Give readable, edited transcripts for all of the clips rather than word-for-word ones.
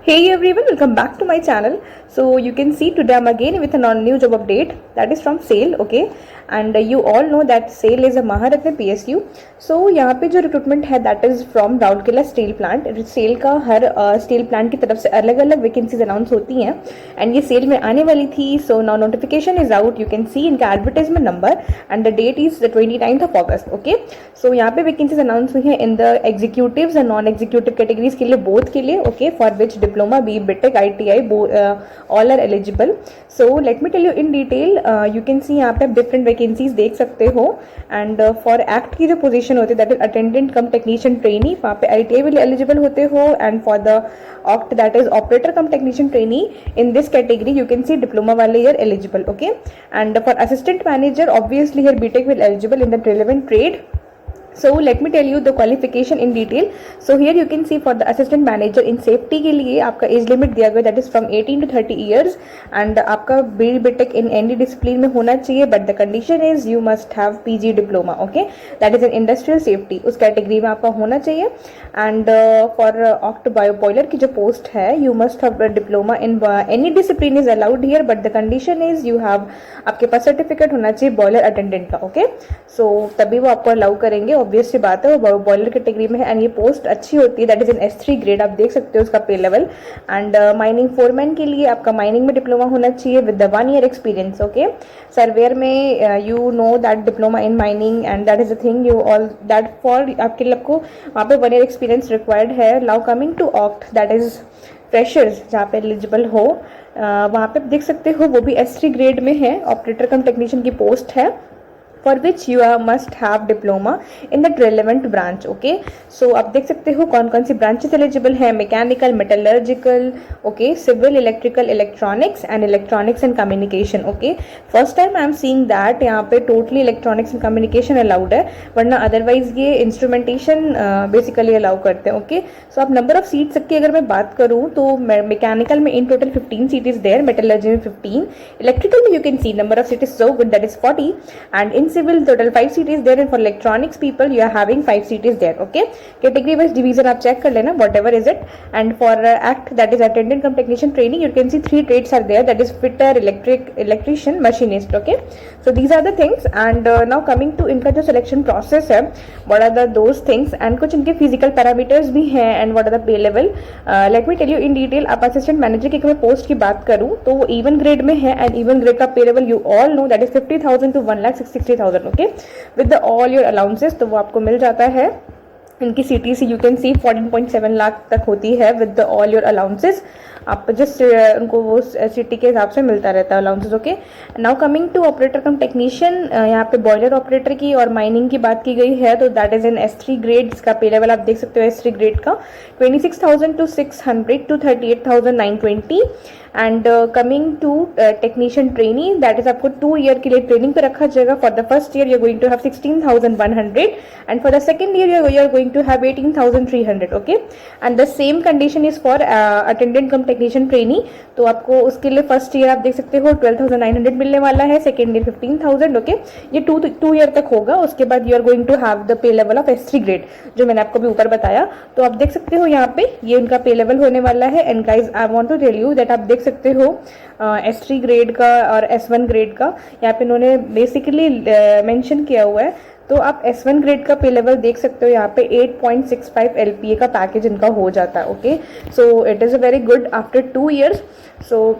Hey everyone, welcome back to my channel. So you can see today I'm again with a new job update that is from SAIL, okay? And you all know that SAIL is a Maharatna PSU. So यहाँ पे जो recruitment है that is from Rourkela steel plant. SAIL का हर steel plant की तरफ से अलग अलग वैकेंसीज अनाउंस होती हैं एंड ये सेल में आने वाली थी. So now notification is out. You can see इनका advertisement number and the date is the 29th of August. Okay, so यहाँ पे वैकेंसीज अनाउंस हुई हैं in the executives and non executive categories के लिए, बोथ के लिए. Okay, for which diploma B BTech ITI all are eligible. So let me tell you in detail. You can see यहाँ पे आप डिफरेंट वैकेंसीज देख सकते हो एंड फॉर एक्ट की जो पोजीशन होती है that is attendant cum technician trainee, वहाँ पे ITI भी एलिजिबल होते हो. And for the OCT that is operator cum technician trainee, in this category you can see diploma वाले are eligible. Okay, and for assistant manager obviously here BTech will eligible in the relevant trade. So let me tell you the qualification in detail. So here you can see for the assistant manager in safety के लिए आपका age limit दिया गया that is from 18 to 30 years and आपका BTech in any discipline में होना चाहिए, but the condition is you must have PG diploma. Okay, that is an industrial safety, उस कैटेगरी में आपका होना चाहिए. And for oct bio boiler की जो पोस्ट है you must have a diploma in any discipline is allowed here, but the condition is you have, आपके पास certificate होना चाहिए बॉयलर अटेंडेंट का. ओके, सो तभी वो आपको अलाउ करेंगे. ऑब्वियस सी बात है, वो बॉयलर कैटेगरी में है एंड ये पोस्ट अच्छी होती है. That is in S3 grade. आप देख सकते हो उसका पे लेवल. एंड माइनिंग फोरमैन के लिए आपका माइनिंग में डिप्लोमा होना चाहिए with the 1 year experience. Okay, surveyor में you know that diploma in mining and that is the thing you all that for आपके लिए आपको वहाँ पे 1 year एक्सपीरियंस रिक्वायर्ड है. Now coming to OCT that is freshers जहाँ पे eligible हो, वहाँ पे देख सकते हो वो भी S3 ग्रेड में है. ऑपरेटर कम टेक्नीशियन की पोस्ट है for which you must have diploma in that relevant branch. Okay, so आप देख सकते हो कौन कौन सी ब्रांचेस एलिजिबल हैं. Mechanical, metallurgical, okay, civil, electrical, electronics and communication. Okay, first time I am seeing that यहाँ पे totally electronics and communication allowed है, वरना अदरवाइज ये इंस्ट्रूमेंटेशन बेसिकली अलाउ करते हैं. ओके, सो आप नंबर ऑफ सीट्स की अगर मैं बात करूँ तो मैकेनिकल में in total 15 seat is there, metallurgy में 15, इलेक्ट्रिकल में you can see number of seat is so good that is 40 and in civil total 5 seat is there and for electronics people you are having 5 seat is there. Okay, category wise division आप check कर लेना whatever is it. And for act that is attendant cum technician training you can see 3 trades are there, that is fitter, electrician, machinist. Okay, so these are the things and now coming to इनका जो selection process है, what are the those things and कुछ इनके physical parameters भी हैं and what are the pay level. Let me tell you in detail. आप assistant manager की अगर मैं post की बात करूँ तो वो even grade में है and even grade का pay level you all know that is 50,000 to 1,63,000. Okay, with the all your allowances, तो वो आपको मिल जाता है. इनकी CTC you can see 14.7 lakh तक होती है with the all your allowances. आप जस्ट उनको वो सिटी के हिसाब से मिलता रहता है allowances. Okay, now coming to operator cum technician, यहाँ पे बॉयलर ऑपरेटर की और माइनिंग की बात की गई है तो that is in S3 grade. इसका पे लेवल आप देख सकते हो S3 ग्रेड का 26,000 to 600 to 38,920. And coming to technician trainee that is आपको 2 year के लिए ट्रेनिंग पे रखा जाएगा. For the first year you are going to have 16,100 and for the second year you are going to have 18,300. Okay, and the same condition is for attendant cum technician trainee. तो आपको उसके लिए first year आप देख सकते हो 12,900 मिलने वाला है, सेकेंड ईयर 15,000. ओके, ये 2 year तक होगा. उसके बाद you are going to have the pay level of S3 grade जो मैंने आपको भी ऊपर बताया. तो आप देख सकते हो यहाँ पे ये उनका पे लेवल होने वाला है. And guys I want to tell you that आप देख सकते हो S3 ग्रेड का और S1 ग्रेड का यहाँ पे इन्होंने बेसिकली मेंशन किया हुआ है. तो आप S1 ग्रेड का पे लेवल देख सकते हो यहाँ पे 8.65 LPA का पैकेज इनका हो जाता है. Okay, so it is a very good after 2 years. सो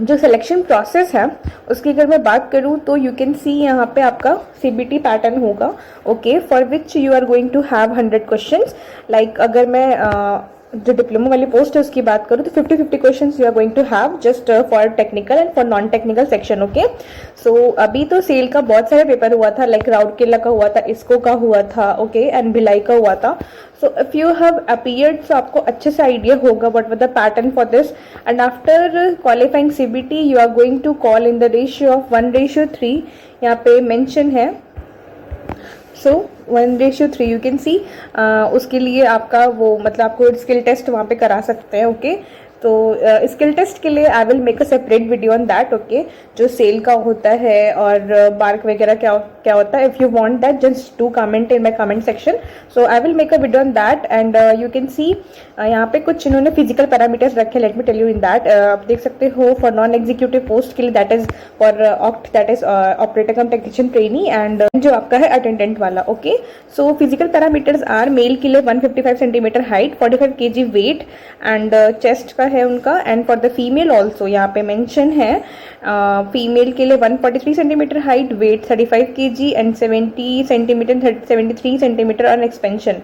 जो सिलेक्शन प्रोसेस है उसकी अगर मैं बात करूँ तो यू कैन सी यहाँ पे आपका CBT पैटर्न होगा. Okay, for which you are going to have 100 questions. Like अगर मैं जो डिप्लोमा वाली पोस्ट है उसकी बात करूँ तो 50-50 questions you are going to have just for technical and for non technical section. Okay, so अभी तो सेल का बहुत सारे पेपर हुआ था, लाइक राउरकेला का हुआ था, इसको का हुआ था, ओके, एंड भिलाई का हुआ था. So if you have appeared तो आपको अच्छे से आइडिया होगा what was the pattern for this. And after qualifying CBT you are going to call in the ratio of 1:3 यहाँ पे मेंशन है. So 1:3 you can see. उसके लिए आपका वो मतलब आपको स्किल टेस्ट वहाँ पे करा सकते हैं. ओके, तो स्किल टेस्ट के लिए आई will make a separate video on that, okay, जो सेल का होता है और बार्क वगैरह क्या क्या होता है. If you want that just do comment in my comment section. So I will make a video on that. And you can see यहाँ पे कुछ इन्होंने फिजिकल पैरामीटर्स रखे. Let me tell you in that. आप देख सकते हो for non executive post के लिए that is for OCT, that is operator cum technician trainee. And जो आपका है अटेंडेंट वाला, okay. So physical parameters are male के लिए 155 centimetre height, 45 kg weight and chest का है उनका. And for the female also यहाँ पे मेंशन है, फीमेल के लिए 143 centimetre height, weight 35 kg and 73 centimetre on expansion.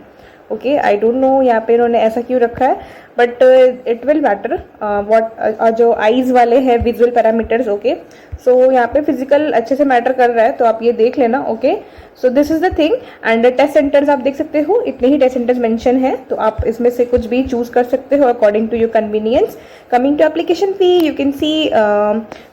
Okay, I don't know यहाँ पे इन्होंने ऐसा क्यों रखा है, but it will matter. What जो आईज वाले हैं विजुअल पैरामीटर्स, ओके. सो यहाँ पे फिजिकल अच्छे से मैटर कर रहा है, तो आप ये देख लेना, okay. So this is the thing. And test centres आप देख सकते हो, इतने ही टेस्ट सेंटर्स मेंशन है, तो आप इसमें से कुछ भी चूज कर सकते हो according to your convenience. Coming to application fee, you can see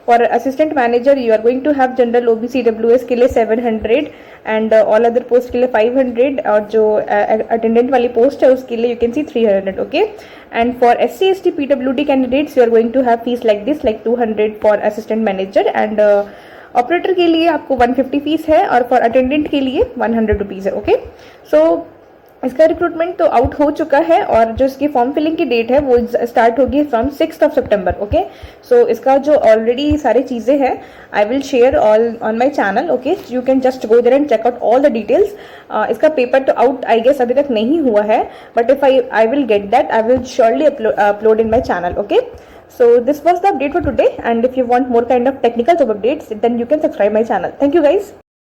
for assistant manager you are going to have general OBCWS के लिए 700 एंड ऑल अदर पोस्ट के लिए 500 और जो अटेंडेंट वाली पोस्ट है उसके लिए you can see 300, okay. And for SC ST PWD candidates you are going to have fees like this, like 200 for assistant manager. And operator के लिए आपको 150 फीस है और फॉर अटेंडेंट के लिए 100 रुपीज़ है, ओके. सो इसका रिक्रूटमेंट तो आउट हो चुका है और जो इसकी फॉर्म फिलिंग की डेट है वो स्टार्ट होगी फ्रॉम 6 सितंबर, ओके. सो इसका जो ऑलरेडी सारी चीज़ें हैं I will share all on my channel, okay. You can just go there and check out all the details. इसका पेपर तो आउट आई गेस अभी तक नहीं हुआ है, but if I will get that I will surely upload in my channel, okay. So this was the update for today, and if you want more kind of technical job updates then you can subscribe my channel. Thank you guys.